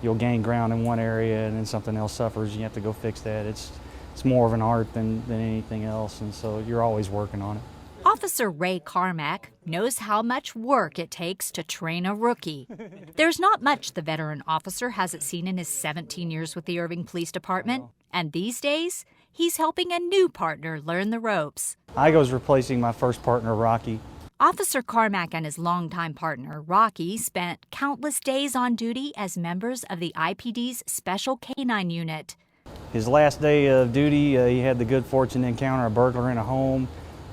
you'll gain ground in one area and then something else suffers, you have to go fix that. It's more of an art than anything else, and so you're always working on it. Officer Ray Carmack knows how much work it takes to train a rookie. There's not much the veteran officer hasn't seen in his 17 years with the Irving Police Department, and these days, he's helping a new partner learn the ropes. Aygo's replacing my first partner, Rocky. Officer Carmack and his longtime partner, Rocky, spent countless days on duty as members of the IPD's Special K-9 unit. His last day of duty, he had the good fortune to encounter a burglar in a home.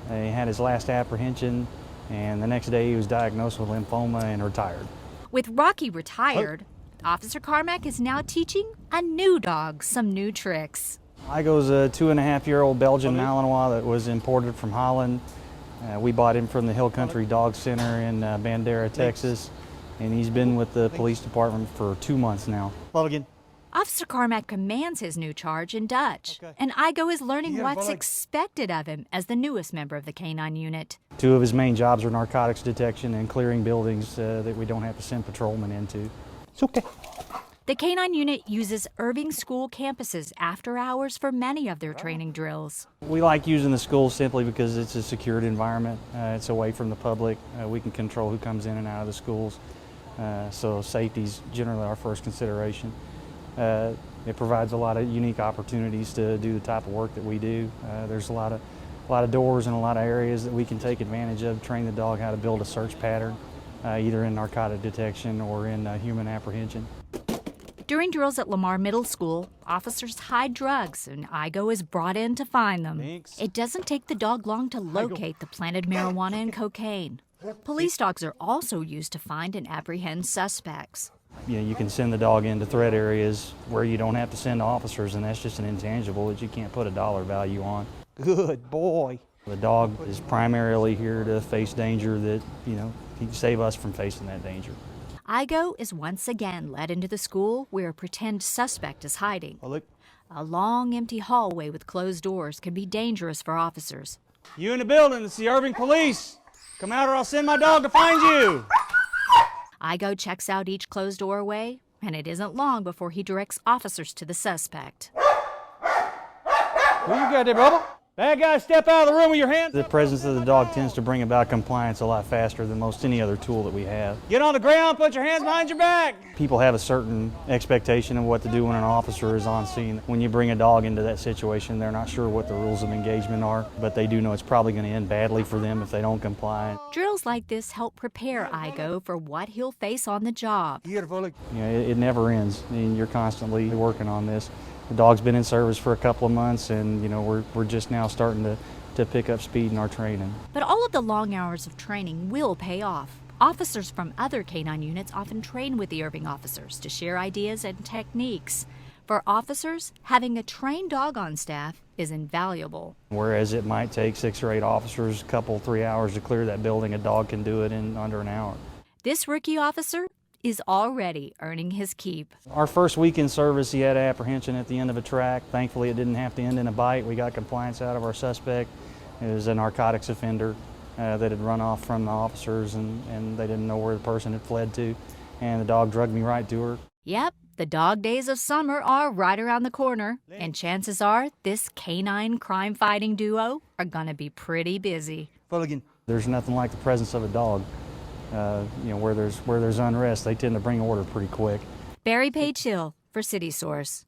He had his last apprehension, and the next day he was diagnosed with lymphoma and retired. With Rocky retired, Officer Carmack is now teaching a new dog some new tricks. Aygo's a 2.5-year-old Belgian Malinois that was imported from Holland. We bought him from the Hill Country Dog Center in Bandera, Texas, and he's been with the police department for 2 months now. Officer Carmack commands his new charge in Dutch, and Aygo is learning what's expected of him as the newest member of the K-9 unit. 2 of his main jobs are narcotics detection and clearing buildings that we don't have to send patrolmen into. It's okay. The K-9 unit uses Irving school campuses after hours for many of their training drills. We like using the school simply because it's a secured environment. It's away from the public. We can control who comes in and out of the schools. So safety's generally our first consideration. It provides a lot of unique opportunities to do the type of work that we do. There's a lot of doors and a lot of areas that we can take advantage of, train the dog how to build a search pattern, either in narcotic detection or in human apprehension. During drills at Lamar Middle School, officers hide drugs, and Aygo is brought in to find them. It doesn't take the dog long to locate the planted marijuana and cocaine. Police dogs are also used to find and apprehend suspects. You can send the dog into threat areas where you don't have to send officers, and that's just an intangible that you can't put a dollar value on. Good boy. The dog is primarily here to face danger that, he can save us from facing that danger. Aygo is once again led into the school where a pretend suspect is hiding. A long, empty hallway with closed doors can be dangerous for officers. You in the building, it's the Irving Police. Come out or I'll send my dog to find you. Aygo checks out each closed doorway, and it isn't long before he directs officers to the suspect. Who you got there, Bubba? Bad guy, step out of the room with your hands. The presence of the dog tends to bring about compliance a lot faster than most any other tool that we have. Get on the ground, put your hands behind your back. People have a certain expectation of what to do when an officer is on scene. When you bring a dog into that situation, they're not sure what the rules of engagement are, but they do know it's probably going to end badly for them if they don't comply. Drills like this help prepare Aygo for what he'll face on the job. It never ends. I mean, you're constantly working on this. The dog's been in service for a couple of months, and we're just now starting to pick up speed in our training. But all of the long hours of training will pay off. Officers from other K-9 units often train with the Irving officers to share ideas and techniques. For officers, having a trained dog on staff is invaluable. Whereas it might take 6 or 8 officers, a couple, 3 hours to clear that building, a dog can do it in under an hour. This rookie officer is already earning his keep. Our first week in service, he had apprehension at the end of a track. Thankfully, it didn't have to end in a bite. We got compliance out of our suspect. It was a narcotics offender that had run off from the officers, and they didn't know where the person had fled to. And the dog drugged me right to her. Yep, the dog days of summer are right around the corner, and chances are this K-9 crime-fighting duo are gonna be pretty busy. There's nothing like the presence of a dog. Where there's unrest, they tend to bring order pretty quick. Barry Page Hill for City Source.